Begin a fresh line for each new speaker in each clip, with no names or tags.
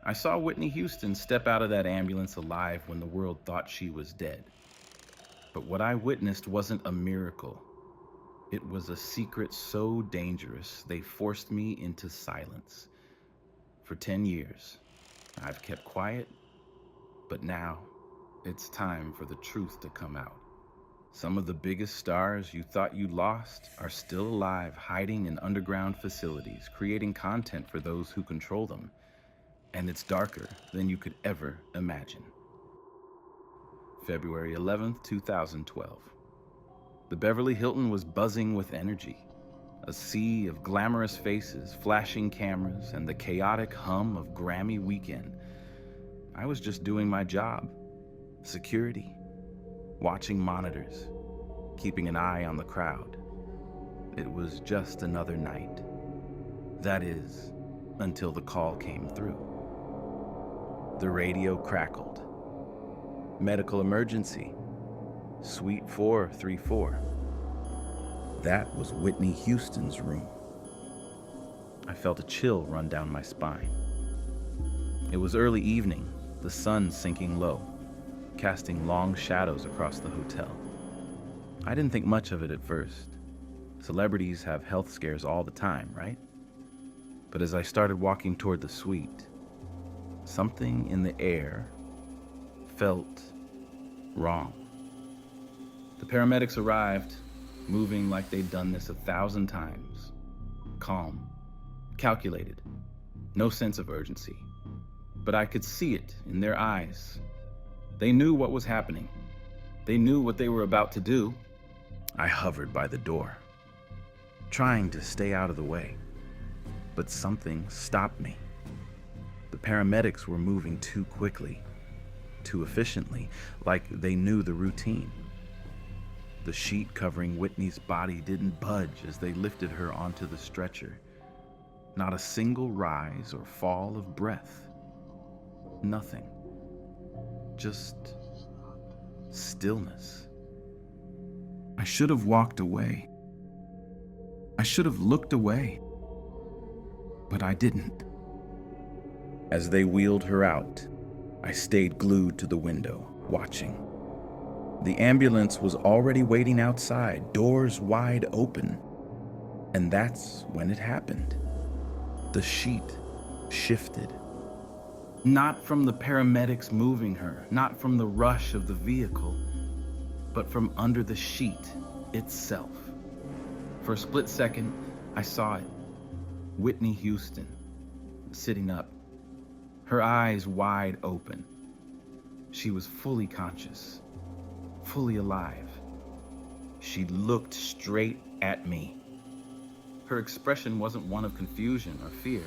I saw Whitney Houston step out of that ambulance alive when the world thought she was dead. But what I witnessed wasn't a miracle. It was a secret so dangerous they forced me into silence. For 10 years, I've kept quiet, but now it's time for the truth to come out. Some of the biggest stars you thought you lost are still alive, hiding in underground facilities, creating content for those who control them. And it's darker than you could ever imagine. February 11th, 2012. The Beverly Hilton was buzzing with energy. A sea of glamorous faces, flashing cameras, and the chaotic hum of Grammy weekend. I was just doing my job. Security. Watching monitors. Keeping an eye on the crowd. It was just another night. That is, until the call came through. The radio crackled. Medical emergency. Suite 434. That was Whitney Houston's room. I felt a chill run down my spine. It was early evening, the sun sinking low, casting long shadows across the hotel. I didn't think much of it at first. Celebrities have health scares all the time, right? But as I started walking toward the suite, something in the air felt wrong. The paramedics arrived, moving like they'd done this 1,000 times. Calm, calculated, no sense of urgency. But I could see it in their eyes. They knew what was happening. They knew what they were about to do. I hovered by the door, trying to stay out of the way. But something stopped me. The paramedics were moving too quickly, too efficiently, like they knew the routine. The sheet covering Whitney's body didn't budge as they lifted her onto the stretcher. Not a single rise or fall of breath. Nothing. Just stillness. I should have walked away. I should have looked away. But I didn't. As they wheeled her out, I stayed glued to the window, watching. The ambulance was already waiting outside, doors wide open. And that's when it happened. The sheet shifted. Not from the paramedics moving her, not from the rush of the vehicle, but from under the sheet itself. For a split second, I saw it. Whitney Houston, sitting up, her eyes wide open. She was fully conscious, fully alive. She looked straight at me. Her expression wasn't one of confusion or fear.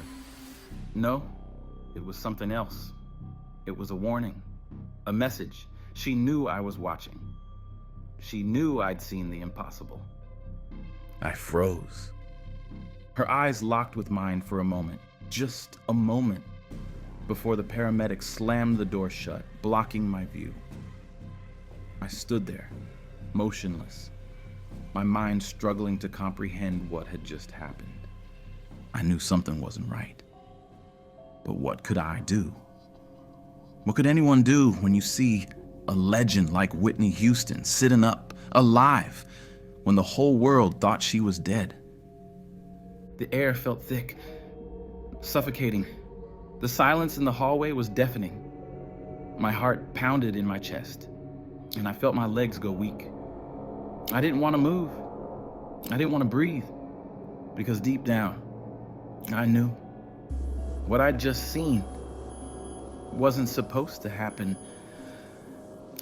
No, it was something else. It was a warning, a message. She knew I was watching. She knew I'd seen the impossible. I froze. Her eyes locked with mine for a moment, just a moment, before the paramedics slammed the door shut, blocking my view. I stood there, motionless, my mind struggling to comprehend what had just happened. I knew something wasn't right. But what could I do? What could anyone do when you see a legend like Whitney Houston sitting up, alive, when the whole world thought she was dead? The air felt thick, suffocating. The silence in the hallway was deafening. My heart pounded in my chest, and I felt my legs go weak. I didn't want to move. I didn't want to breathe, because deep down, I knew what I'd just seen wasn't supposed to happen.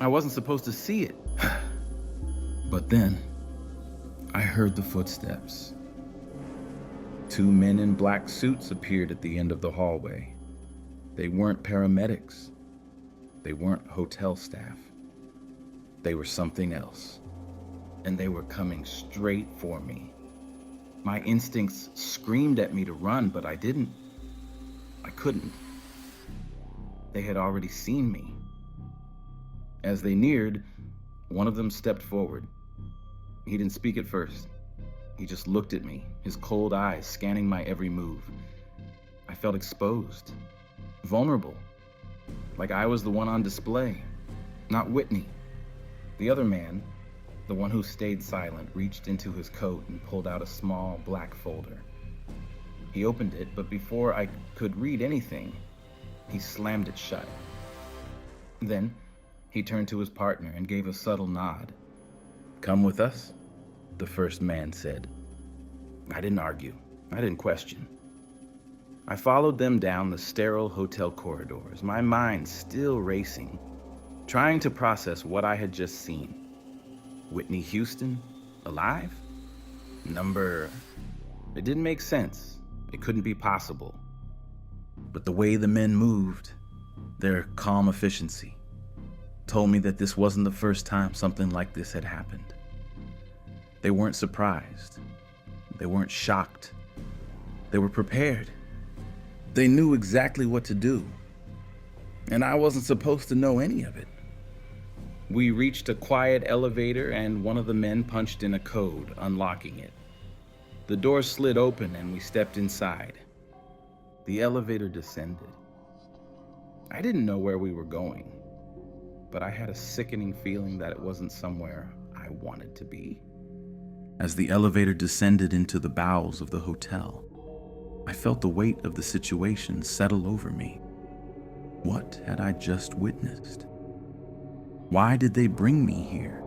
I wasn't supposed to see it. But then, I heard the footsteps. 2 men in black suits appeared at the end of the hallway. They weren't paramedics. They weren't hotel staff. They were something else. And they were coming straight for me. My instincts screamed at me to run, but I didn't. I couldn't. They had already seen me. As they neared, one of them stepped forward. He didn't speak at first. He just looked at me, his cold eyes scanning my every move. I felt exposed, vulnerable, like I was the one on display, not Whitney. The other man, the one who stayed silent, reached into his coat and pulled out a small black folder. He opened it, but before I could read anything, he slammed it shut. Then, he turned to his partner and gave a subtle nod. "Come with us," the first man said. I didn't argue. I didn't question. I followed them down the sterile hotel corridors, my mind still racing, trying to process what I had just seen. Whitney Houston, alive? It didn't make sense. It couldn't be possible. But the way the men moved, their calm efficiency, told me that this wasn't the first time something like this had happened. They weren't surprised. They weren't shocked. They were prepared. They knew exactly what to do. And I wasn't supposed to know any of it. We reached a quiet elevator and one of the men punched in a code, unlocking it. The door slid open and we stepped inside. The elevator descended. I didn't know where we were going, but I had a sickening feeling that it wasn't somewhere I wanted to be. As the elevator descended into the bowels of the hotel, I felt the weight of the situation settle over me. What had I just witnessed? Why did they bring me here?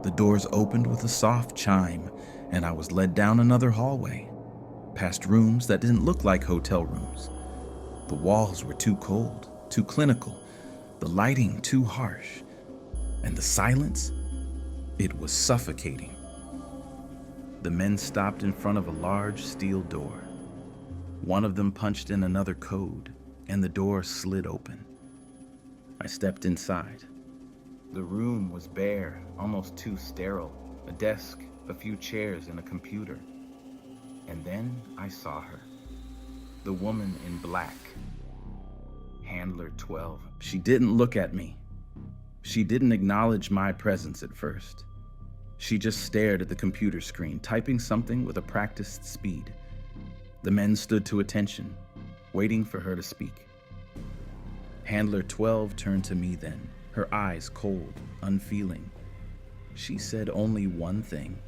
The doors opened with a soft chime, and I was led down another hallway, past rooms that didn't look like hotel rooms. The walls were too cold, too clinical, the lighting too harsh, and the silence, it was suffocating. The men stopped in front of a large steel door. One of them punched in another code, and the door slid open. I stepped inside. The room was bare, almost too sterile. A desk, a few chairs, and a computer. And then I saw her. The woman in black. Handler 12. She didn't look at me. She didn't acknowledge my presence at first. She just stared at the computer screen, typing something with a practiced speed. The men stood to attention, waiting for her to speak. Handler 12 turned to me then, her eyes cold, unfeeling. She said only one thing.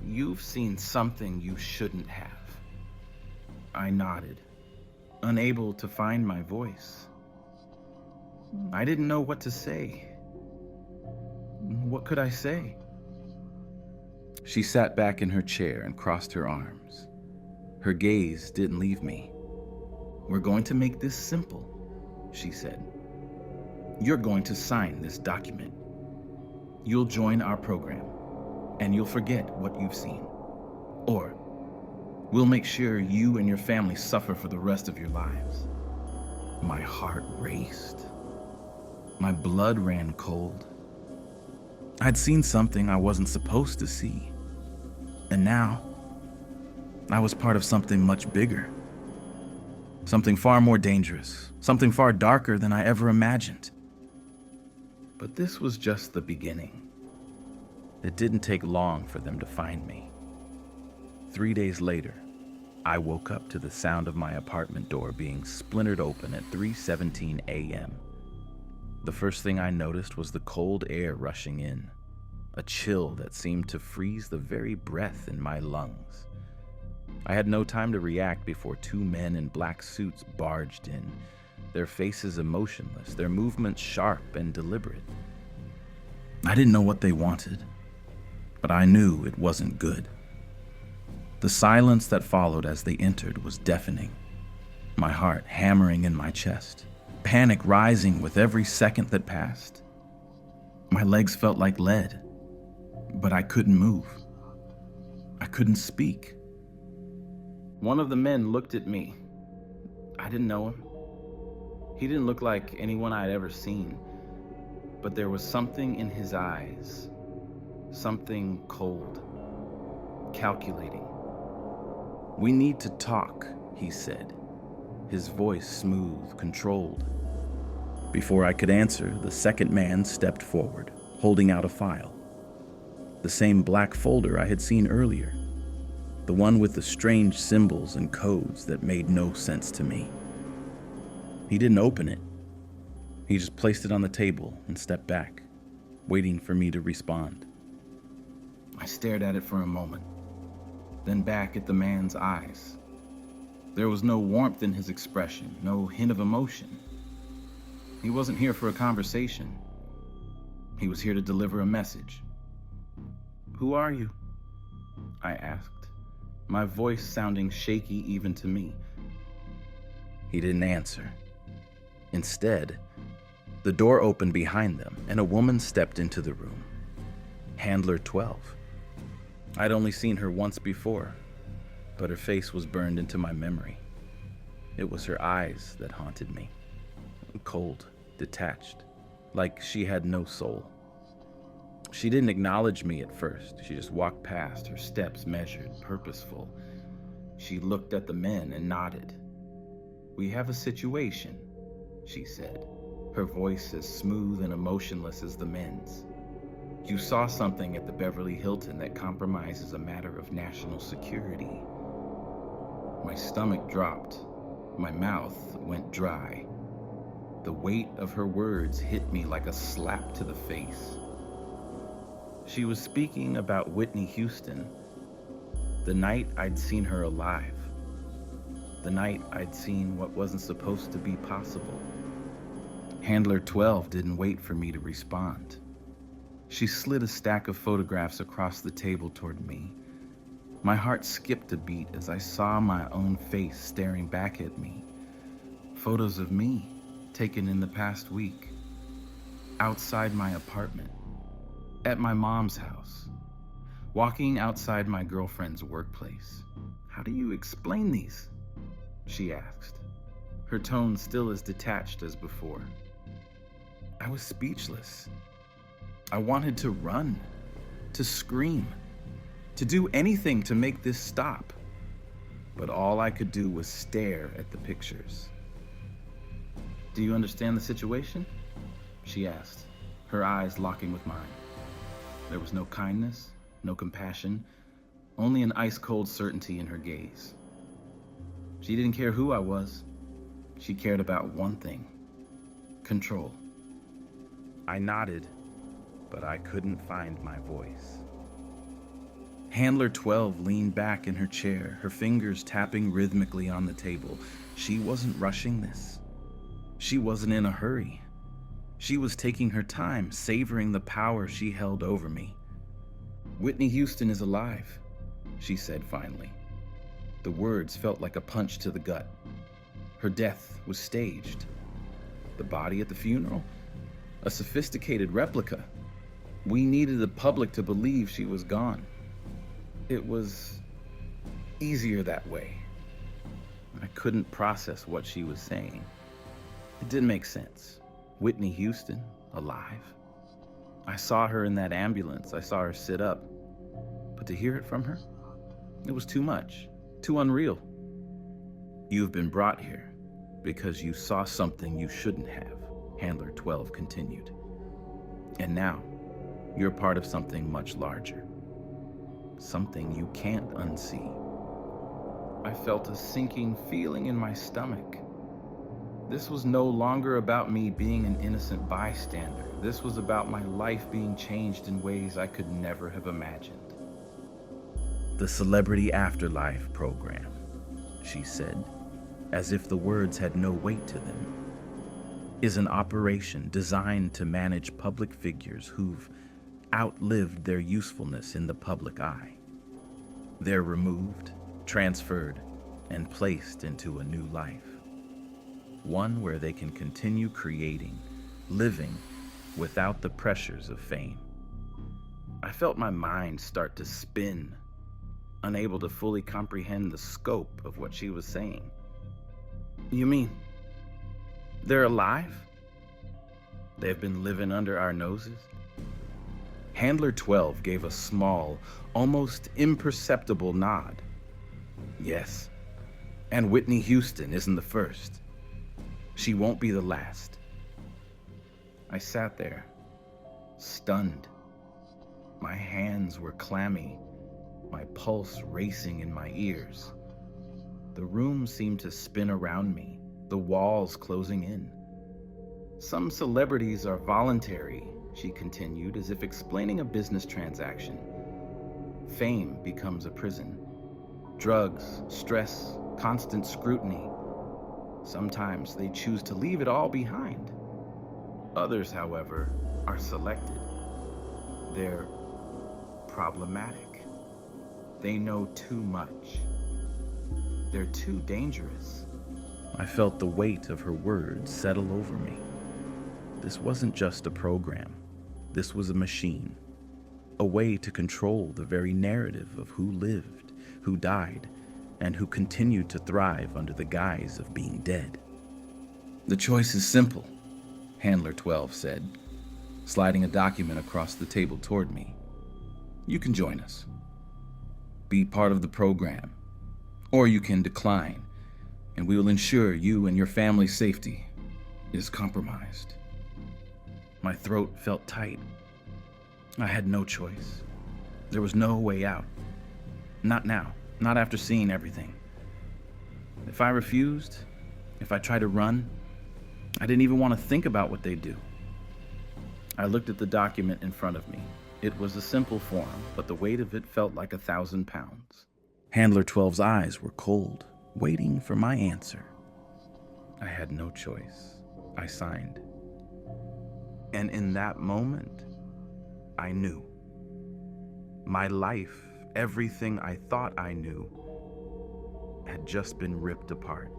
"You've seen something you shouldn't have." I nodded, unable to find my voice. I didn't know what to say. What could I say? She sat back in her chair and crossed her arms. Her gaze didn't leave me. "We're going to make this simple," she said. "You're going to sign this document. You'll join our program, and you'll forget what you've seen. Or we'll make sure you and your family suffer for the rest of your lives." My heart raced. My blood ran cold. I'd seen something I wasn't supposed to see. And now, I was part of something much bigger. Something far more dangerous. Something far darker than I ever imagined. But this was just the beginning. It didn't take long for them to find me. 3 days later, I woke up to the sound of my apartment door being splintered open at 3:17 a.m. The first thing I noticed was the cold air rushing in, a chill that seemed to freeze the very breath in my lungs. I had no time to react before two men in black suits barged in, their faces emotionless, their movements sharp and deliberate. I didn't know what they wanted, but I knew it wasn't good. The silence that followed as they entered was deafening, my heart hammering in my chest, panic rising with every second that passed. My legs felt like lead, but I couldn't move. I couldn't speak. One of the men looked at me. I didn't know him. He didn't look like anyone I'd ever seen, but there was something in his eyes, something cold, calculating. "We need to talk," he said, his voice smooth, controlled. Before I could answer, the second man stepped forward, holding out a file. The same black folder I had seen earlier, the one with the strange symbols and codes that made no sense to me. He didn't open it. He just placed it on the table and stepped back, waiting for me to respond. I stared at it for a moment, then back at the man's eyes. There was no warmth in his expression, no hint of emotion. He wasn't here for a conversation. He was here to deliver a message. "Who are you?" I asked, my voice sounding shaky even to me. He didn't answer. Instead, the door opened behind them and a woman stepped into the room. Handler 12. I'd only seen her once before, but her face was burned into my memory. It was her eyes that haunted me. Cold, detached, like she had no soul. She didn't acknowledge me at first. She just walked past, her steps measured, purposeful. She looked at the men and nodded. "We have a situation," she said, her voice as smooth and emotionless as the men's. "You saw something at the Beverly Hilton that compromises a matter of national security." My stomach dropped. My mouth went dry. The weight of her words hit me like a slap to the face. She was speaking about Whitney Houston, the night I'd seen her alive, the night I'd seen what wasn't supposed to be possible. Handler 12 didn't wait for me to respond. She slid a stack of photographs across the table toward me. My heart skipped a beat as I saw my own face staring back at me. Photos of me taken in the past week, outside my apartment, at my mom's house, walking outside my girlfriend's workplace. "How do you explain these?" she asked, her tone still as detached as before. I was speechless. I wanted to run, to scream, to do anything to make this stop. But all I could do was stare at the pictures. "Do you understand the situation?" she asked, her eyes locking with mine. There was no kindness, no compassion, only an ice-cold certainty in her gaze. She didn't care who I was. She cared about one thing: control. I nodded, but I couldn't find my voice. Handler 12 leaned back in her chair, her fingers tapping rhythmically on the table. She wasn't rushing this. She wasn't in a hurry. She was taking her time, savoring the power she held over me. "Whitney Houston is alive," she said finally. The words felt like a punch to the gut. Her death was staged. The body at the funeral? A sophisticated replica. We needed the public to believe she was gone. It was easier that way. I couldn't process what she was saying. It didn't make sense. Whitney Houston, alive? I saw her in that ambulance. I saw her sit up. But to hear it from her, it was too much, too unreal. "You've been brought here because you saw something you shouldn't have," Handler 12 continued. "And now, you're part of something much larger. Something you can't unsee." I felt a sinking feeling in my stomach. This was no longer about me being an innocent bystander. This was about my life being changed in ways I could never have imagined. "The Celebrity Afterlife program," she said, as if the words had no weight to them, "is an operation designed to manage public figures who've outlived their usefulness in the public eye. They're removed, transferred, and placed into a new life. One where they can continue creating, living without the pressures of fame." I felt my mind start to spin, unable to fully comprehend the scope of what she was saying. "You mean they're alive? They've been living under our noses?" Handler 12 gave a small, almost imperceptible nod. "Yes, and Whitney Houston isn't the first. She won't be the last." I sat there, stunned. My hands were clammy, my pulse racing in my ears. The room seemed to spin around me, the walls closing in. Some celebrities are voluntary, she continued, as if explaining a business transaction. Fame becomes a prison. Drugs, stress, constant scrutiny. Sometimes they choose to leave it all behind. Others, however, are selected. They're problematic. They know too much. They're too dangerous. I felt the weight of her words settle over me. This wasn't just a program. This was a machine. A way to control the very narrative of who lived, who died, and who continued to thrive under the guise of being dead. The choice is simple, Handler 12 said, sliding a document across the table toward me. You can join us. Be part of the program. Or you can decline, and we will ensure you and your family's safety is compromised. My throat felt tight. I had no choice. There was no way out. Not now, not after seeing everything. If I refused, if I tried to run, I didn't even want to think about what they'd do. I looked at the document in front of me. It was a simple form, but the weight of it felt like 1,000 pounds. Handler 12's eyes were cold, waiting for my answer. I had no choice. I signed. And in that moment, I knew. My life, everything I thought I knew, had just been ripped apart.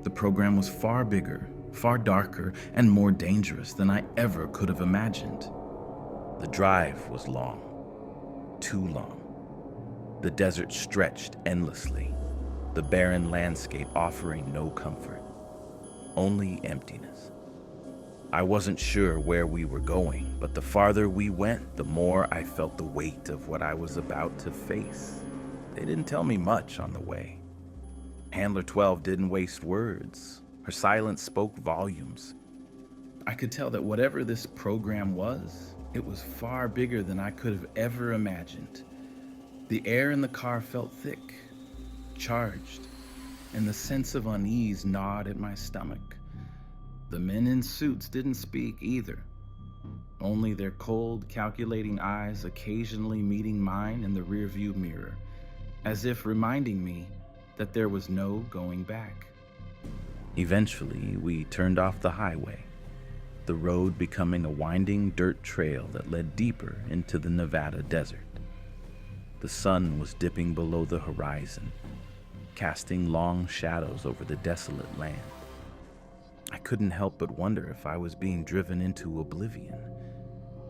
The program was far bigger, far darker, and more dangerous than I ever could have imagined. The drive was long, too long. The desert stretched endlessly, the barren landscape offering no comfort, only emptiness. I wasn't sure where we were going, but the farther we went, the more I felt the weight of what I was about to face. They didn't tell me much on the way. Handler 12 didn't waste words. Her silence spoke volumes. I could tell that whatever this program was, it was far bigger than I could have ever imagined. The air in the car felt thick, charged, and the sense of unease gnawed at my stomach. The men in suits didn't speak either, only their cold, calculating eyes occasionally meeting mine in the rearview mirror, as if reminding me that there was no going back. Eventually, we turned off the highway, the road becoming a winding dirt trail that led deeper into the Nevada desert. The sun was dipping below the horizon, casting long shadows over the desolate land. I couldn't help but wonder if I was being driven into oblivion,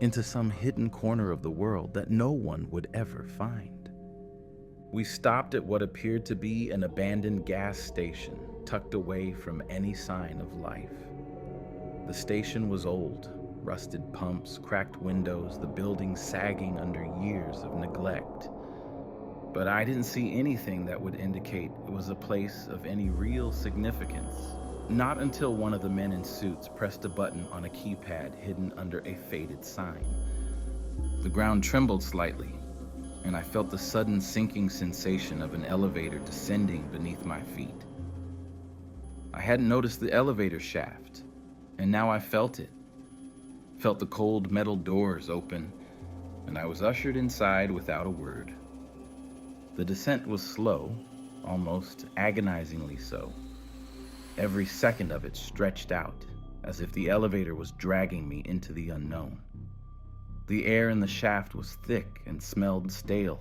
into some hidden corner of the world that no one would ever find. We stopped at what appeared to be an abandoned gas station, tucked away from any sign of life. The station was old, rusted pumps, cracked windows, the building sagging under years of neglect. But I didn't see anything that would indicate it was a place of any real significance. Not until one of the men in suits pressed a button on a keypad hidden under a faded sign. The ground trembled slightly, and I felt the sudden sinking sensation of an elevator descending beneath my feet. I hadn't noticed the elevator shaft, and now I felt it. Felt the cold metal doors open, and I was ushered inside without a word. The descent was slow, almost agonizingly so. Every second of it stretched out, as if the elevator was dragging me into the unknown. The air in the shaft was thick and smelled stale,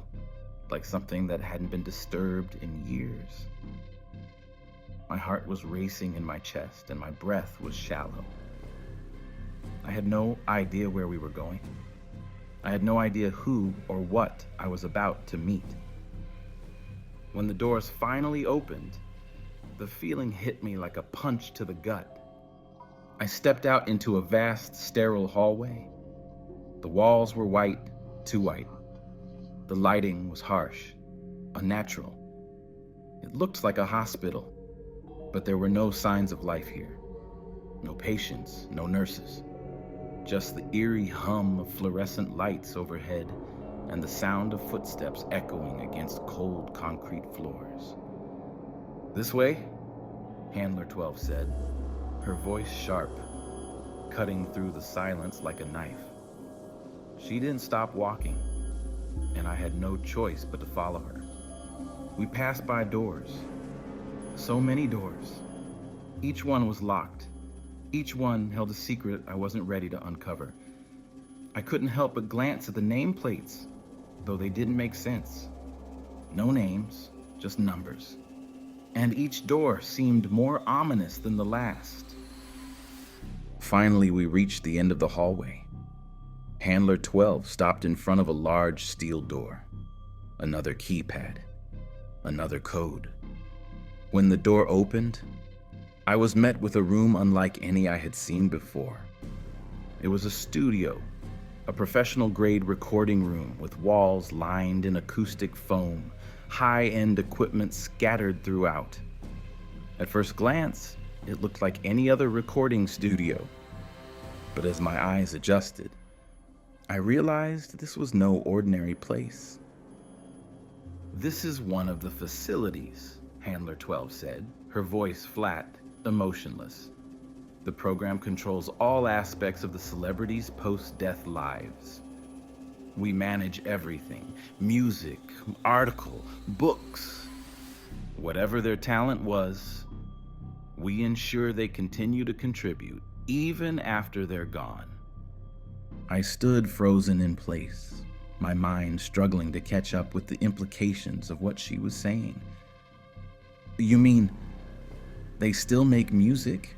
like something that hadn't been disturbed in years. My heart was racing in my chest, and my breath was shallow. I had no idea where we were going. I had no idea who or what I was about to meet. When the doors finally opened, the feeling hit me like a punch to the gut. I stepped out into a vast, sterile hallway. The walls were white, too white. The lighting was harsh, unnatural. It looked like a hospital, but there were no signs of life here. No patients, no nurses. Just the eerie hum of fluorescent lights overhead and the sound of footsteps echoing against cold concrete floors. This way? Handler 12 said, her voice sharp, cutting through the silence like a knife. She didn't stop walking, and I had no choice but to follow her. We passed by doors, so many doors. Each one was locked. Each one held a secret I wasn't ready to uncover. I couldn't help but glance at the nameplates, though they didn't make sense. No names, just numbers. And each door seemed more ominous than the last. Finally, we reached the end of the hallway. Handler 12 stopped in front of a large steel door. Another keypad. Another code. When the door opened, I was met with a room unlike any I had seen before. It was a studio, a professional-grade recording room with walls lined in acoustic foam, high-end equipment scattered throughout. At first glance, it looked like any other recording studio. But as my eyes adjusted, I realized this was no ordinary place. "This is one of the facilities," Handler 12 said, her voice flat, emotionless. "The program controls all aspects of the celebrities' post-death lives. We manage everything: music, article, books. Whatever their talent was, we ensure they continue to contribute, even after they're gone." I stood frozen in place, my mind struggling to catch up with the implications of what she was saying. "You mean they still make music?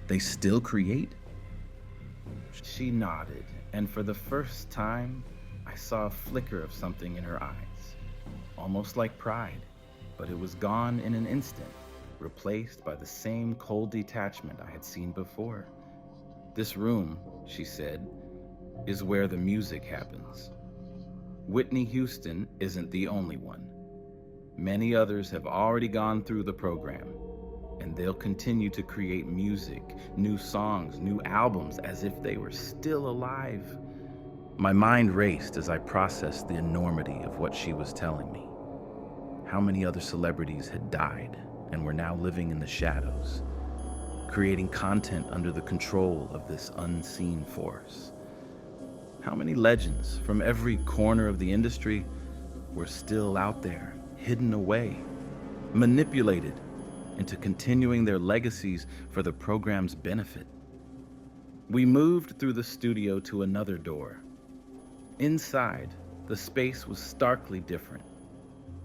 They still create?" She nodded, and for the first time, I saw a flicker of something in her eyes, almost like pride, but it was gone in an instant, replaced by the same cold detachment I had seen before. "This room," she said, "is where the music happens. Whitney Houston isn't the only one. Many others have already gone through the program, and they'll continue to create music, new songs, new albums, as if they were still alive." My mind raced as I processed the enormity of what she was telling me. How many other celebrities had died and were now living in the shadows, creating content under the control of this unseen force? How many legends from every corner of the industry were still out there, hidden away, manipulated into continuing their legacies for the program's benefit? We moved through the studio to another door. Inside, the space was starkly different.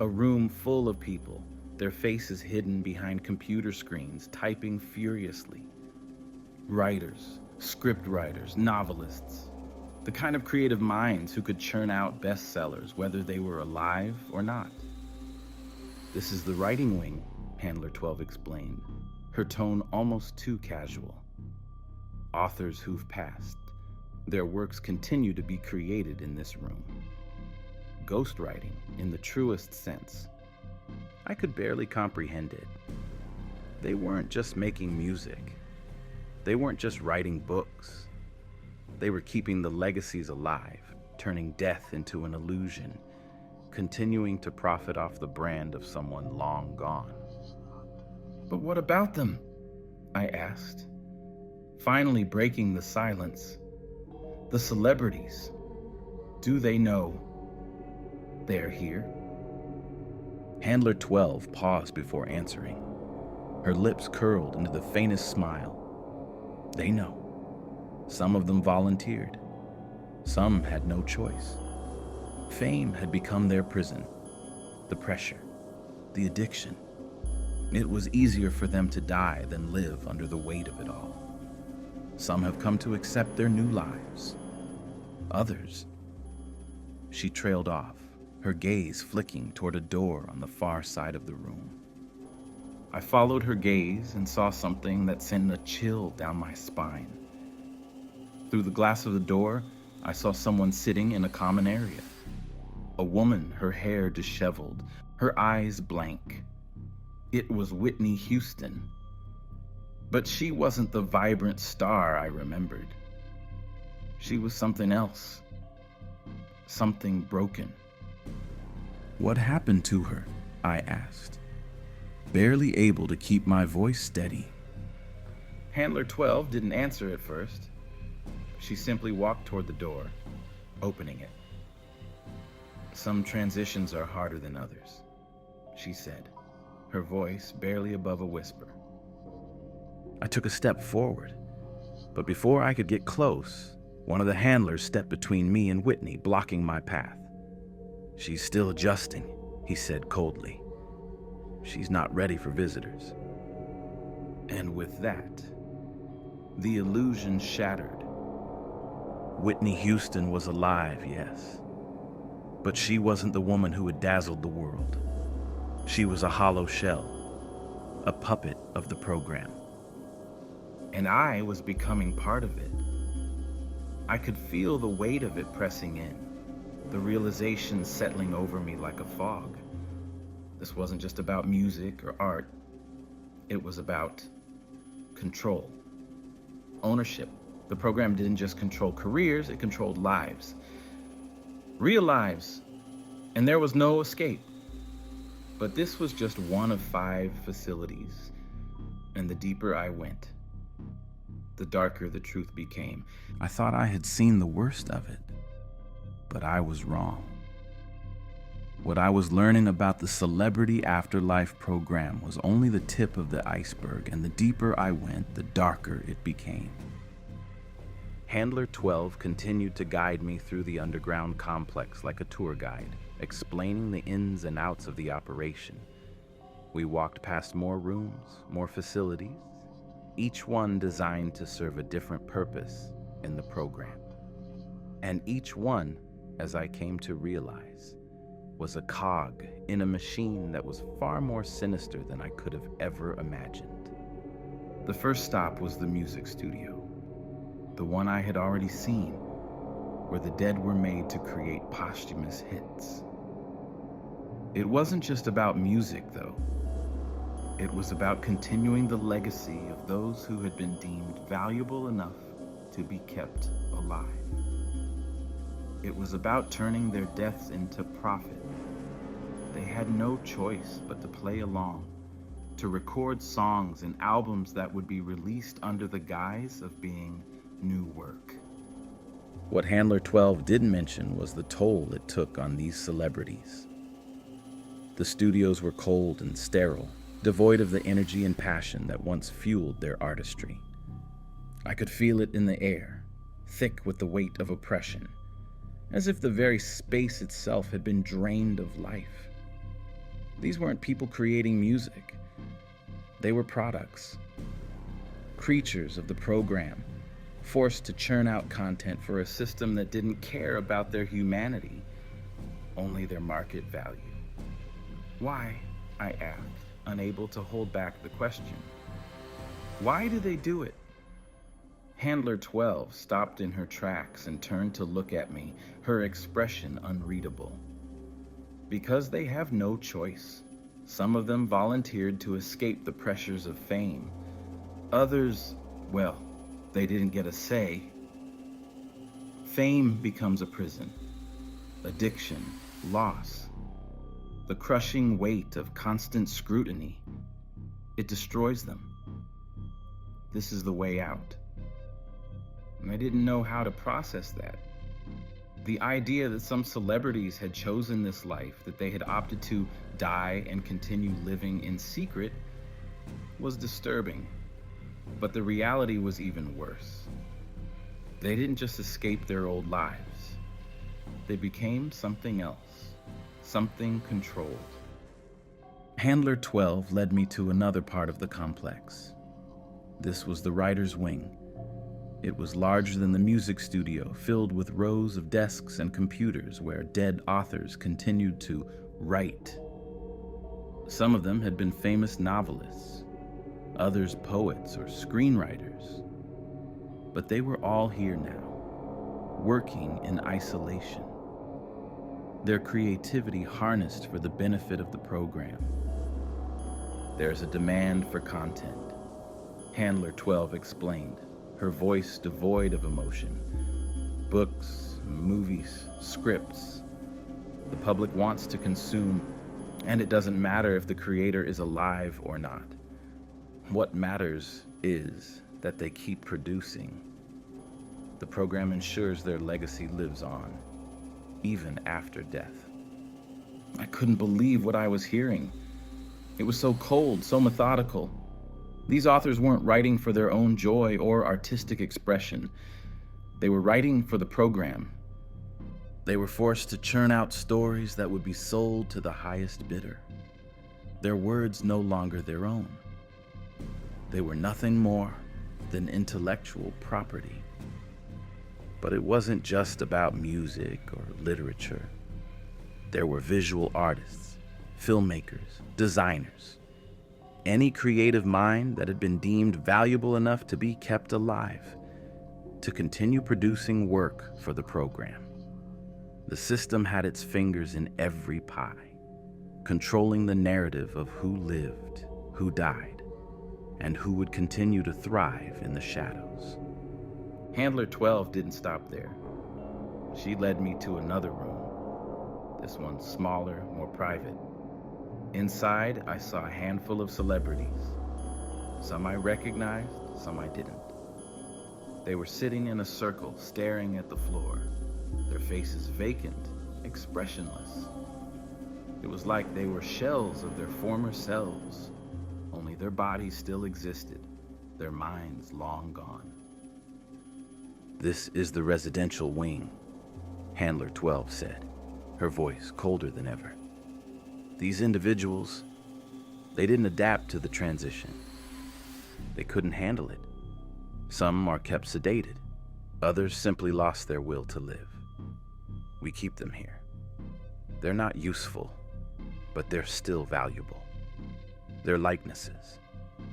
A room full of people, their faces hidden behind computer screens, typing furiously. Writers, script writers, novelists. The kind of creative minds who could churn out bestsellers, whether they were alive or not. "This is the writing wing," Handler 12 explained, her tone almost too casual. "Authors who've passed. Their works continue to be created in this room. Ghostwriting in the truest sense." I could barely comprehend it. They weren't just making music. They weren't just writing books. They were keeping the legacies alive, turning death into an illusion, continuing to profit off the brand of someone long gone. "But what about them?" I asked, finally breaking the silence. "The celebrities, do they know they're here?" Handler 12 paused before answering. Her lips curled into the faintest smile. "They know. Some of them volunteered. Some had no choice. Fame had become their prison. The pressure, the addiction. It was easier for them to die than live under the weight of it all. Some have come to accept their new lives. Others..." She trailed off, her gaze flicking toward a door on the far side of the room. I followed her gaze and saw something that sent a chill down my spine. Through the glass of the door, I saw someone sitting in a common area. A woman, her hair disheveled, her eyes blank. It was Whitney Houston. But she wasn't the vibrant star I remembered. She was something else. Something broken. "What happened to her?" I asked. barely able to keep my voice steady.
Handler 12 didn't answer at first. She simply walked toward the door, opening it. "Some transitions are harder than others," she said, her voice barely above a whisper.
I took a step forward, but before I could get close, one of the handlers stepped between me and Whitney, blocking my path. "She's still adjusting," he said coldly. "She's not ready for visitors."
And with that, the illusion shattered.
Whitney Houston was alive, yes, but she wasn't the woman who had dazzled the world. She was a hollow shell, a puppet of the program.
And I was becoming part of it. I could feel the weight of it pressing in, the realization settling over me like a fog. This wasn't just about music or art. It was about control, ownership. The program didn't just control careers, it controlled lives. Real lives. And there was no escape. But this was just one of 5 facilities. And the deeper I went, the darker the truth became.
I thought I had seen the worst of it, but I was wrong. What I was learning about the Celebrity Afterlife program was only the tip of the iceberg, and the deeper I went, the darker it became. Handler 12 continued to guide me through the underground complex like a tour guide, explaining the ins and outs of the operation. We walked past more rooms, more facilities, each one designed to serve a different purpose in the program. And each one, as I came to realize, was a cog in a machine that was far more sinister than I could have ever imagined.
The first stop was the music studio, the one I had already seen, where the dead were made to create posthumous hits. It wasn't just about music, though. It was about continuing the legacy of those who had been deemed valuable enough to be kept alive. It was about turning their deaths into profit. They had no choice but to play along, to record songs and albums that would be released under the guise of being new work.
What Handler 12 didn't mention was the toll it took on these celebrities. The studios were cold and sterile, devoid of the energy and passion that once fueled their artistry. I could feel it in the air, thick with the weight of oppression, as if the very space itself had been drained of life. These weren't people creating music. They were products, creatures of the program, forced to churn out content for a system that didn't care about their humanity, only their market value. Why, I asked, unable to hold back the question. Why do they do it? Handler 12 stopped in her tracks and turned to look at me, her expression unreadable. Because they have no choice. Some of them volunteered to escape the pressures of fame. Others, well, they didn't get a say. Fame becomes a prison. Addiction, loss, the crushing weight of constant scrutiny. It destroys them. This is the way out. And I didn't know how to process that. The idea that some celebrities had chosen this life, that they had opted to die and continue living in secret, was disturbing. But the reality was even worse. They didn't just escape their old lives. They became something else, something controlled. Handler 12 led me to another part of the complex. This was the writer's wing. It was larger than the music studio, filled with rows of desks and computers where dead authors continued to write. Some of them had been famous novelists, others poets or screenwriters. But they were all here now, working in isolation. Their creativity harnessed for the benefit of the program. There's a demand for content, Handler 12 explained, her voice devoid of emotion. Books, movies, scripts. The public wants to consume
And it doesn't matter if the creator is alive or not. What matters is that they keep producing. The program ensures their legacy lives on, even after death. I couldn't believe what I was hearing. It was so cold, so methodical. These authors weren't writing for their own joy or artistic expression. They were writing for the program. They were forced to churn out stories that would be sold to the highest bidder. Their words no longer their own. They were nothing more than intellectual property. But it wasn't just about music or literature. There were visual artists, filmmakers, designers. Any creative mind that had been deemed valuable enough to be kept alive, to continue producing work for the program. The system had its fingers in every pie, controlling the narrative of who lived, who died, and who would continue to thrive in the shadows. Handler 12 didn't stop there. She led me to another room, this one smaller, more private. Inside, I saw a handful of celebrities. Some I recognized, some I didn't. They were sitting in a circle, staring at the floor, their faces vacant, expressionless. It was like they were shells of their former selves, only their bodies still existed, their minds long gone. "This is the residential wing," Handler 12 said, her voice colder than ever. "These individuals, they didn't adapt to the transition. They couldn't handle it. Some are kept sedated. Others simply lost their will to live. We keep them here. They're not useful, but they're still valuable. Their likenesses,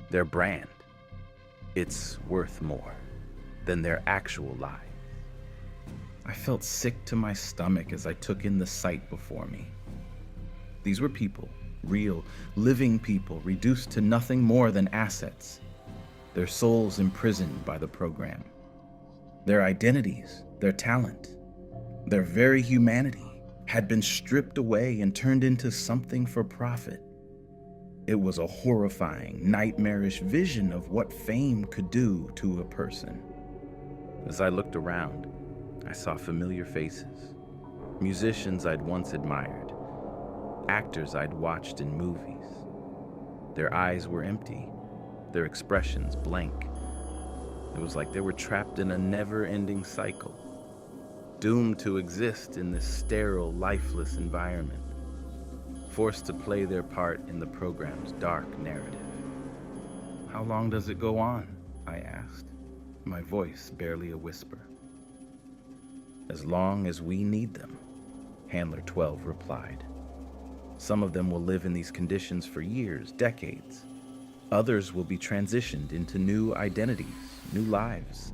their brand, it's worth more than their actual lives." I felt sick to my stomach as I took in the sight before me. These were people, real, living people, reduced to nothing more than assets, their souls imprisoned by the program. Their identities, their talent, their very humanity had been stripped away and turned into something for profit. It was a horrifying, nightmarish vision of what fame could do to a person. As I looked around, I saw familiar faces, musicians I'd once admired, actors I'd watched in movies. Their eyes were empty, their expressions blank. It was like they were trapped in a never-ending cycle, doomed to exist in this sterile, lifeless environment, forced to play their part in the program's dark narrative. "How long does it go on?" I asked, my voice barely a whisper. "As long as we need them," Handler 12 replied. "Some of them will live in these conditions for years, decades. Others will be transitioned into new identities, new lives.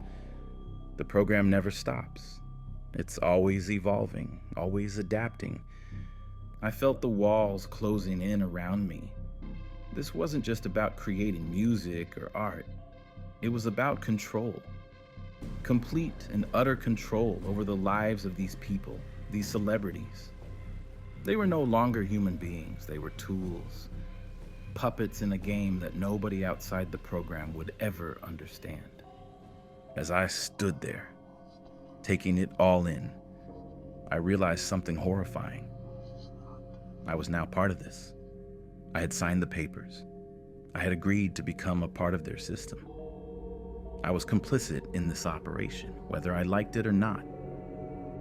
The program never stops. It's always evolving, always adapting." I felt the walls closing in around me. This wasn't just about creating music or art. It was about control. Complete and utter control over the lives of these people, these celebrities. They were no longer human beings. They were tools, puppets in a game that nobody outside the program would ever understand. As I stood there, taking it all in, I realized something horrifying. I was now part of this. I had signed the papers. I had agreed to become a part of their system. I was complicit in this operation, whether I liked it or not.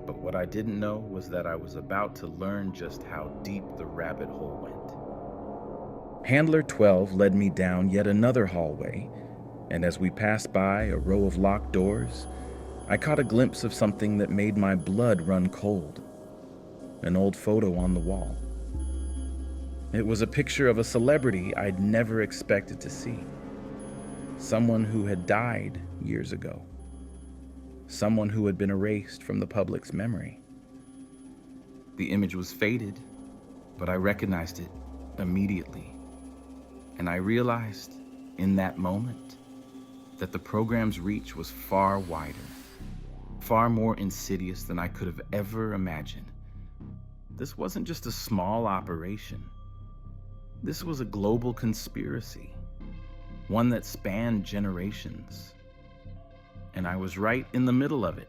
But what I didn't know was that I was about to learn just how deep the rabbit hole went. Handler 12 led me down yet another hallway, and as we passed by a row of locked doors, I caught a glimpse of something that made my blood run cold. An old photo on the wall. It was a picture of a celebrity I'd never expected to see. Someone who had died years ago. Someone who had been erased from the public's memory. The image was faded, but I recognized it immediately. And I realized in that moment that the program's reach was far wider, far more insidious than I could have ever imagined. This wasn't just a small operation. This was a global conspiracy, one that spanned generations. And I was right in the middle of it.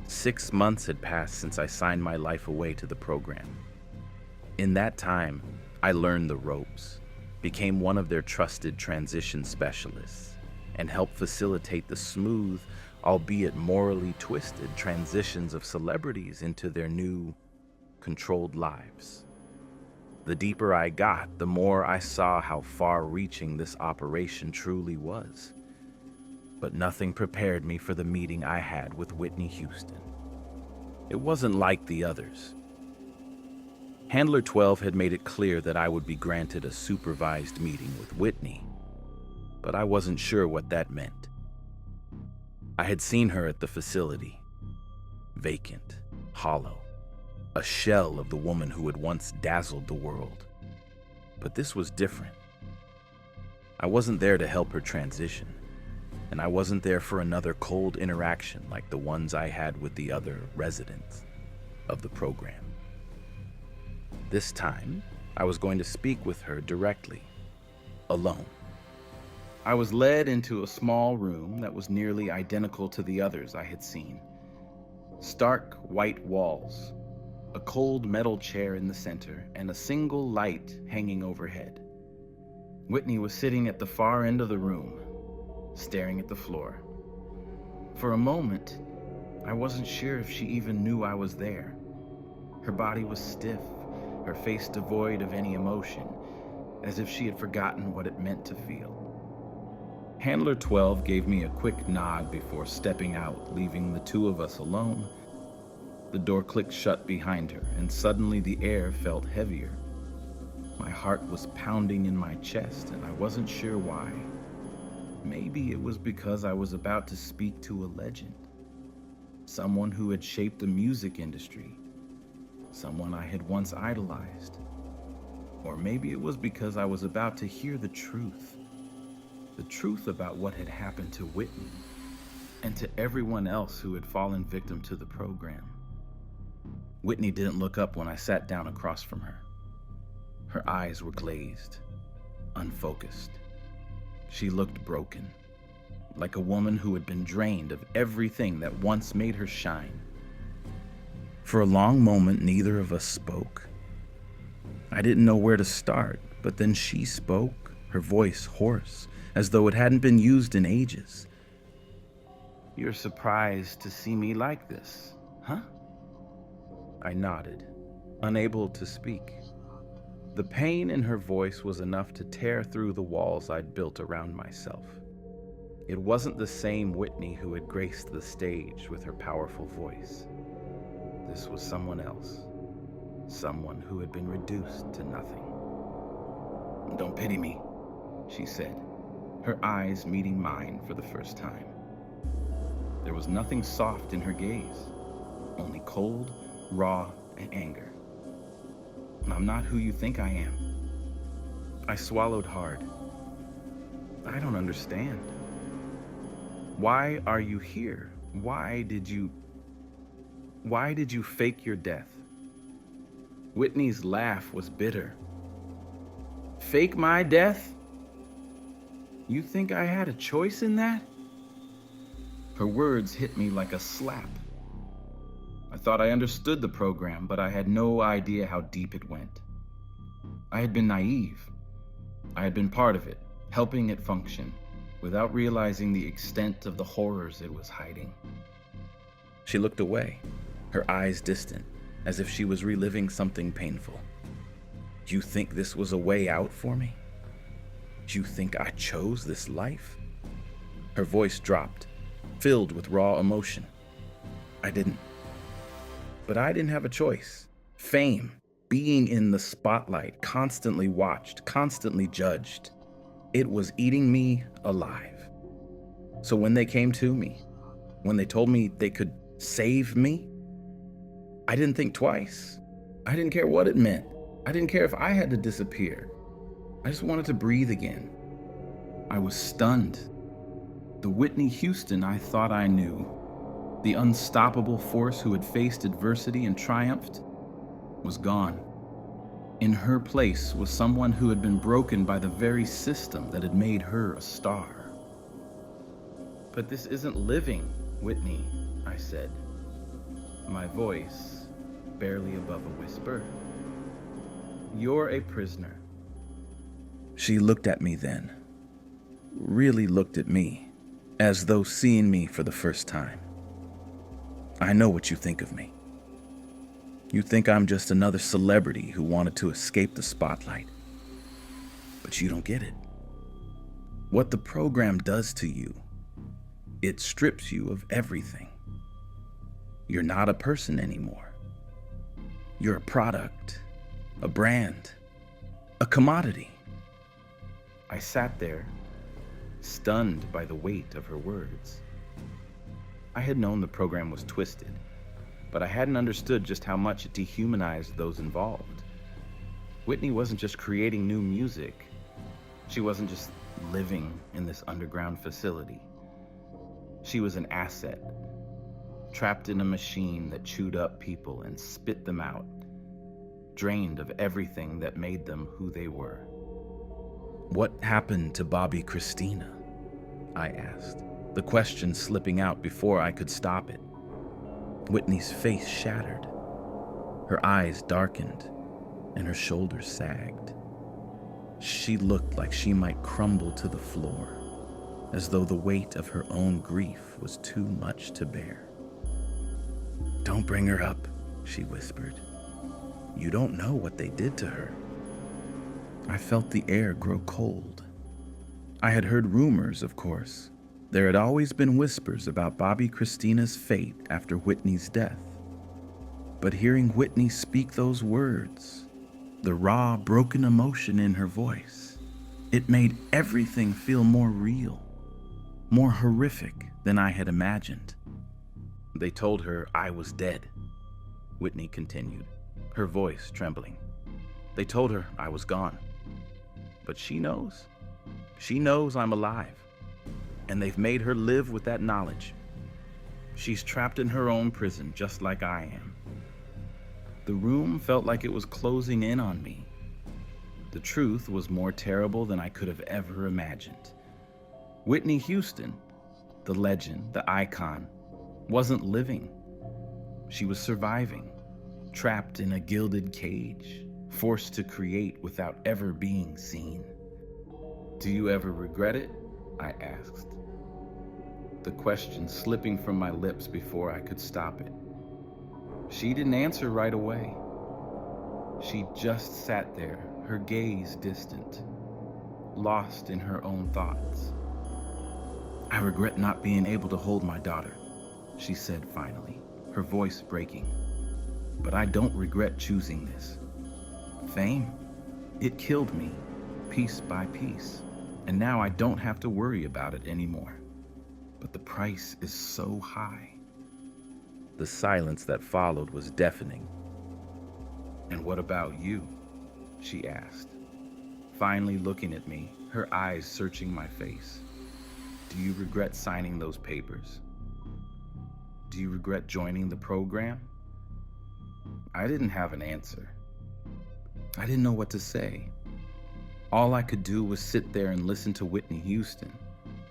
6 months had passed since I signed my life away to the program. In that time, I learned the ropes, became one of their trusted transition specialists, and helped facilitate the smooth, albeit morally twisted, transitions of celebrities into their new, controlled lives. The deeper I got, the more I saw how far-reaching this operation truly was. But nothing prepared me for the meeting I had with Whitney Houston. It wasn't like the others. Handler 12 had made it clear that I would be granted a supervised meeting with Whitney, but I wasn't sure what that meant. I had seen her at the facility, vacant, hollow, a shell of the woman who had once dazzled the world. But this was different. I wasn't there to help her transition, and I wasn't there for another cold interaction like the ones I had with the other residents of the program. This time, I was going to speak with her directly, alone. I was led into a small room that was nearly identical to the others I had seen. Stark white walls, a cold metal chair in the center, and a single light hanging overhead. Whitney was sitting at the far end of the room, staring at the floor. For a moment, I wasn't sure if she even knew I was there. Her body was stiff, her face devoid of any emotion, as if she had forgotten what it meant to feel. Handler 12 gave me a quick nod before stepping out, leaving the two of us alone. The door clicked shut behind her, and suddenly the air felt heavier. My heart was pounding in my chest, and I wasn't sure why. Maybe it was because I was about to speak to a legend, someone who had shaped the music industry, someone I had once idolized. Or maybe it was because I was about to hear the truth about what had happened to Whitney and to everyone else who had fallen victim to the program. Whitney didn't look up when I sat down across from her. Her eyes were glazed, unfocused. She looked broken, like a woman who had been drained of everything that once made her shine. For a long moment, neither of us spoke. I didn't know where to start, but then she spoke, her voice hoarse, as though it hadn't been used in ages. "You're surprised to see me like this, huh?" I nodded, unable to speak. The pain in her voice was enough to tear through the walls I'd built around myself. It wasn't the same Whitney who had graced the stage with her powerful voice. This was someone else, someone who had been reduced to nothing. "Don't pity me," she said, her eyes meeting mine for the first time. There was nothing soft in her gaze, only cold, raw, and anger. "I'm not who you think I am." I swallowed hard. "I don't understand. Why are you here? Why did you fake your death?" Whitney's laugh was bitter. "Fake my death? You think I had a choice in that?" Her words hit me like a slap. I thought I understood the program, but I had no idea how deep it went. I had been naive. I had been part of it, helping it function, without realizing the extent of the horrors it was hiding. She looked away, her eyes distant, as if she was reliving something painful. "You think this was a way out for me? You think I chose this life?" Her voice dropped, filled with raw emotion. "I didn't. But I didn't have a choice. Fame, being in the spotlight, constantly watched, constantly judged. It was eating me alive. So when they came to me, when they told me they could save me, I didn't think twice. I didn't care what it meant. I didn't care if I had to disappear. I just wanted to breathe again. I was stunned. The Whitney Houston I thought I knew, the unstoppable force who had faced adversity and triumphed, was gone. In her place was someone who had been broken by the very system that had made her a star. "But this isn't living, Whitney," I said, my voice barely above a whisper. "You're a prisoner."
She looked at me then, really looked at me, as though seeing me for the first time. "I know what you think of me. You think I'm just another celebrity who wanted to escape the spotlight. But you don't get it. What the program does to you, it strips you of everything. You're not a person anymore. You're a product, a brand, a commodity."
I sat there, stunned by the weight of her words. I had known the program was twisted, but I hadn't understood just how much it dehumanized those involved. Whitney wasn't just creating new music. She wasn't just living in this underground facility. She was an asset, trapped in a machine that chewed up people and spit them out, drained of everything that made them who they were.
"What happened to Bobby Christina?" I asked, the question slipping out before I could stop it. Whitney's face shattered. Her eyes darkened, and her shoulders sagged. She looked like she might crumble to the floor, as though the weight of her own grief was too much to bear. "Don't bring her up," she whispered. "You don't know what they did to her." I felt the air grow cold. I had heard rumors, of course. There had always been whispers about Bobby Christina's fate after Whitney's death. But hearing Whitney speak those words, the raw, broken emotion in her voice, it made everything feel more real, more horrific than I had imagined. "They told her I was dead," Whitney continued, her voice trembling. "They told her I was gone. But she knows. She knows I'm alive. And they've made her live with that knowledge. She's trapped in her own prison, just like I am." The room felt like it was closing in on me. The truth was more terrible than I could have ever imagined. Whitney Houston, the legend, the icon, wasn't living. She was surviving, trapped in a gilded cage, forced to create without ever being seen. "Do you ever regret it?" I asked, the question slipping from my lips before I could stop it. She didn't answer right away. She just sat there, her gaze distant, lost in her own thoughts. "I regret not being able to hold my daughter," she said finally, her voice breaking. "But I don't regret choosing this. Fame, it killed me, piece by piece, and now I don't have to worry about it anymore. But the price is so high." The silence that followed was deafening. "And what about you?" she asked, finally looking at me, her eyes searching my face. "Do you regret signing those papers? Do you regret joining the program?" I didn't have an answer. I didn't know what to say. All I could do was sit there and listen to Whitney Houston,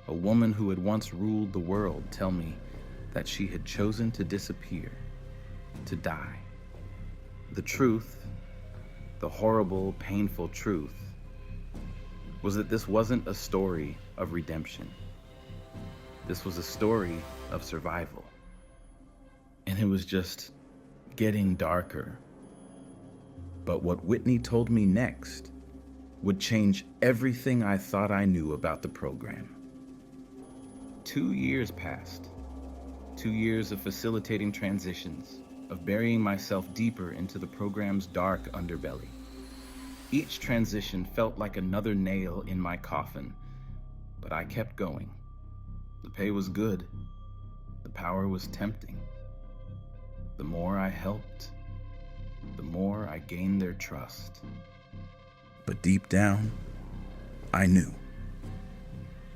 a woman who had once ruled the world, tell me that she had chosen to disappear, to die. The truth, the horrible, painful truth, was that this wasn't a story of redemption. This was a story of survival. And it was just getting darker. But what Whitney told me next would change everything I thought I knew about the program. 2 years passed. 2 years of facilitating transitions, of burying myself deeper into the program's dark underbelly. Each transition felt like another nail in my coffin, but I kept going. The pay was good. The power was tempting. The more I helped, the more I gained their trust. But deep down, I knew.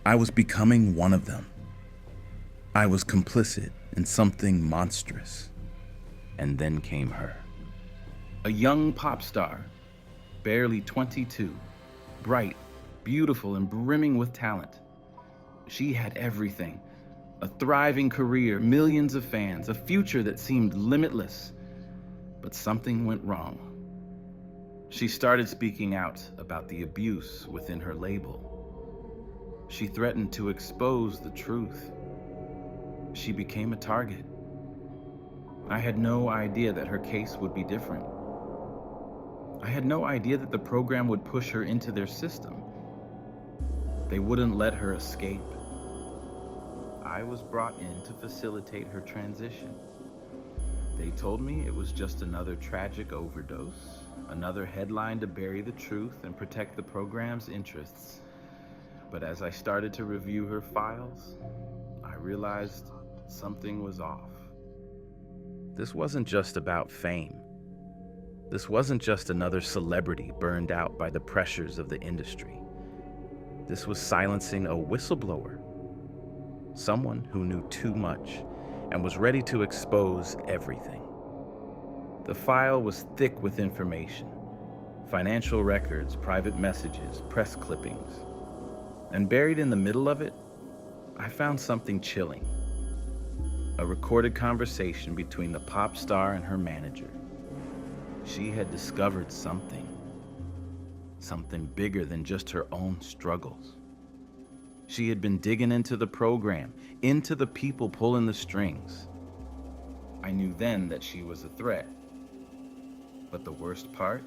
I was becoming one of them. I was complicit in something monstrous. And then came her. A young pop star,
barely 22, bright, beautiful, and brimming with talent. She had everything: a thriving career, millions of fans, a future that seemed limitless. But something went wrong. She started speaking out about the abuse within her label. She threatened to expose the truth. She became a target. I had no idea that her case would be different. I had no idea that the program would push her into their system. They wouldn't let her escape. I was brought in to facilitate her transition. They told me it was just another tragic overdose, another headline to bury the truth and protect the program's interests. But as I started to review her files, I realized something was off. This wasn't just about fame. This wasn't just another celebrity burned out by the pressures of the industry. This was silencing a whistleblower, someone who knew too much and was ready to expose everything. The file was thick with information: financial records, private messages, press clippings. And buried in the middle of it, I found something chilling: a recorded conversation between the pop star and her manager. She had discovered something bigger than just her own struggles. She had been digging into the program, into the people pulling the strings. I knew then that she was a threat. But the worst part?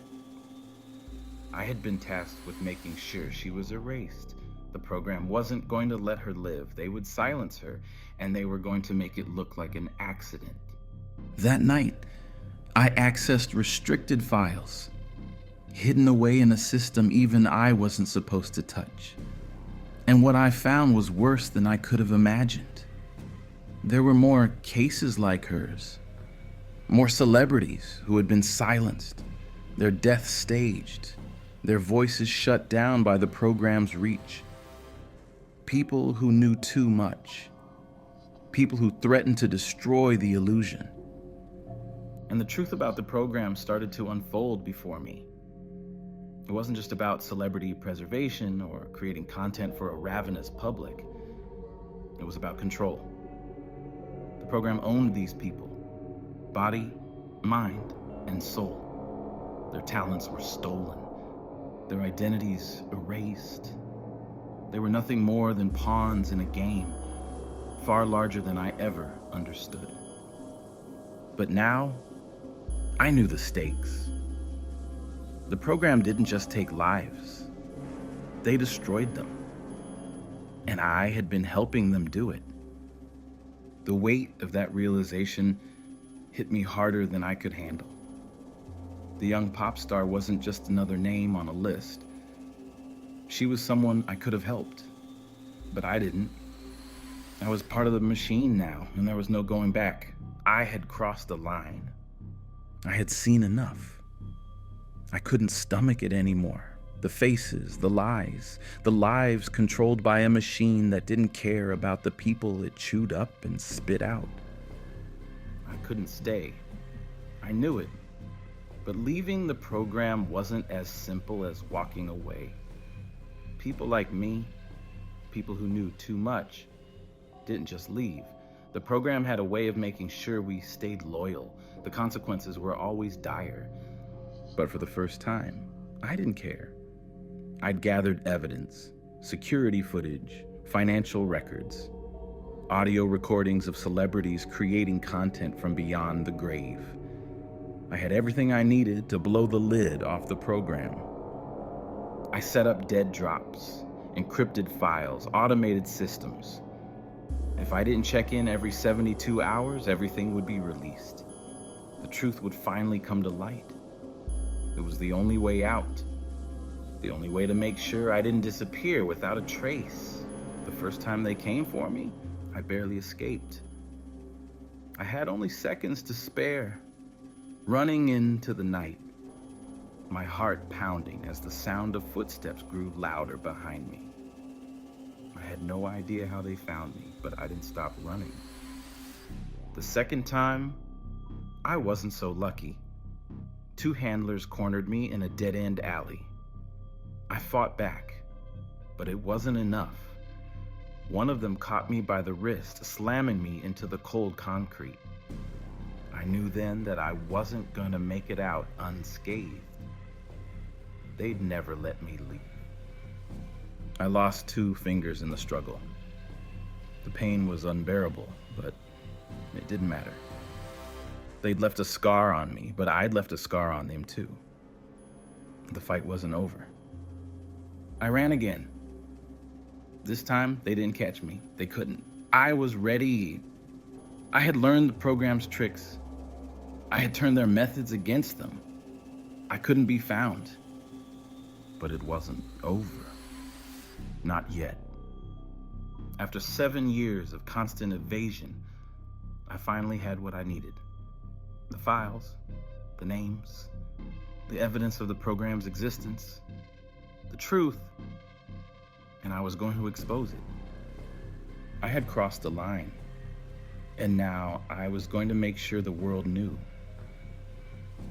I had been tasked with making sure she was erased. The program wasn't going to let her live. They would silence her, and they were going to make it look like an accident.
That night, I accessed restricted files, hidden away in a system even I wasn't supposed to touch. And what I found was worse than I could have imagined. There were more cases like hers, more celebrities who had been silenced, their deaths staged, their voices shut down by the program's reach. People who knew too much, people who threatened to destroy the illusion. And the truth about the program started to unfold before me. It wasn't just about celebrity preservation or creating content for a ravenous public. It was about control. The program owned these people: body, mind, and soul. Their talents were stolen, their identities erased. They were nothing more than pawns in a game, far larger than I ever understood. But now, I knew the stakes. The program didn't just take lives, they destroyed them. And I had been helping them do it. The weight of that realization hit me harder than I could handle. The young pop star wasn't just another name on a list. She was someone I could have helped, but I didn't. I was part of the machine now, and there was no going back. I had crossed the line. I had seen enough. I couldn't stomach it anymore. The faces, the lies, the lives controlled by a machine that didn't care about the people it chewed up and spit out. I couldn't stay. I knew it. But leaving the program wasn't as simple as walking away. People like me, people who knew too much, didn't just leave. The program had a way of making sure we stayed loyal. The consequences were always dire. But for the first time, I didn't care. I'd gathered evidence, security footage, financial records, audio recordings of celebrities creating content from beyond the grave. I had everything I needed to blow the lid off the program. I set up dead drops, encrypted files, automated systems. If I didn't check in every 72 hours, everything would be released. The truth would finally come to light. It was the only way out. The only way to make sure I didn't disappear without a trace. The first time they came for me, I barely escaped. I had only seconds to spare, running into the night, my heart pounding as the sound of footsteps grew louder behind me. I had no idea how they found me, but I didn't stop running. The second time, I wasn't so lucky.
2 handlers cornered me in a dead-end alley. I fought back, but it wasn't enough. One of them caught me by the wrist, slamming me into the cold concrete. I knew then that I wasn't going to make it out unscathed. They'd never let me leave. I lost 2 fingers in the struggle. The pain was unbearable, but it didn't matter. They'd left a scar on me, but I'd left a scar on them too. The fight wasn't over. I ran again. This time, they didn't catch me. They couldn't. I was ready. I had learned the program's tricks. I had turned their methods against them. I couldn't be found. But it wasn't over. Not yet. After 7 years of constant evasion, I finally had what I needed. The files, the names, the evidence of the program's existence, the truth, and I was going to expose it. I had crossed the line, and now I was going to make sure the world knew.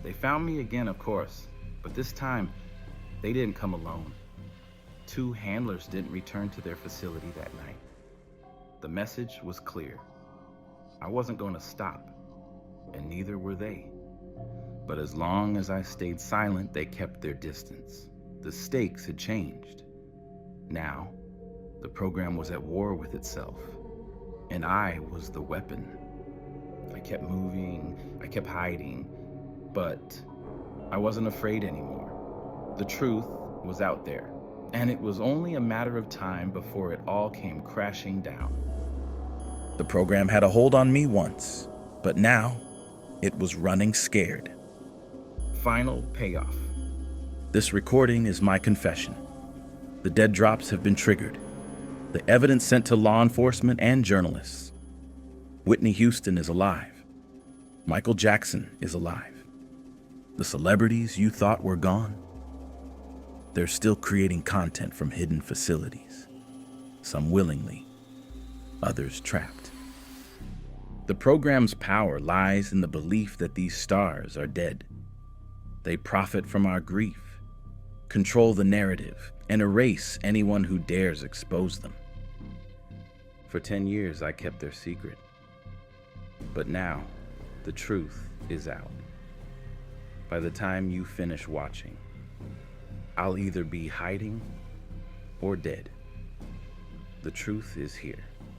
They found me again, of course, but this time, they didn't come alone. 2 handlers didn't return to their facility that night. The message was clear. I wasn't going to stop, and neither were they. But as long as I stayed silent, they kept their distance. The stakes had changed. Now, the program was at war with itself, and I was the weapon. I kept moving, I kept hiding, but I wasn't afraid anymore. The truth was out there, and it was only a matter of time before it all came crashing down.
The program had a hold on me once, but now it was running scared.
Final payoff.
This recording is my confession. The dead drops have been triggered. The evidence sent to law enforcement and journalists. Whitney Houston is alive. Michael Jackson is alive. The celebrities you thought were gone, they're still creating content from hidden facilities. Some willingly, others trapped. The program's power lies in the belief that these stars are dead. They profit from our grief, control the narrative, and erase anyone who dares expose them. For 10 years, I kept their secret. But now, the truth is out. By the time you finish watching, I'll either be hiding or dead. The truth is here.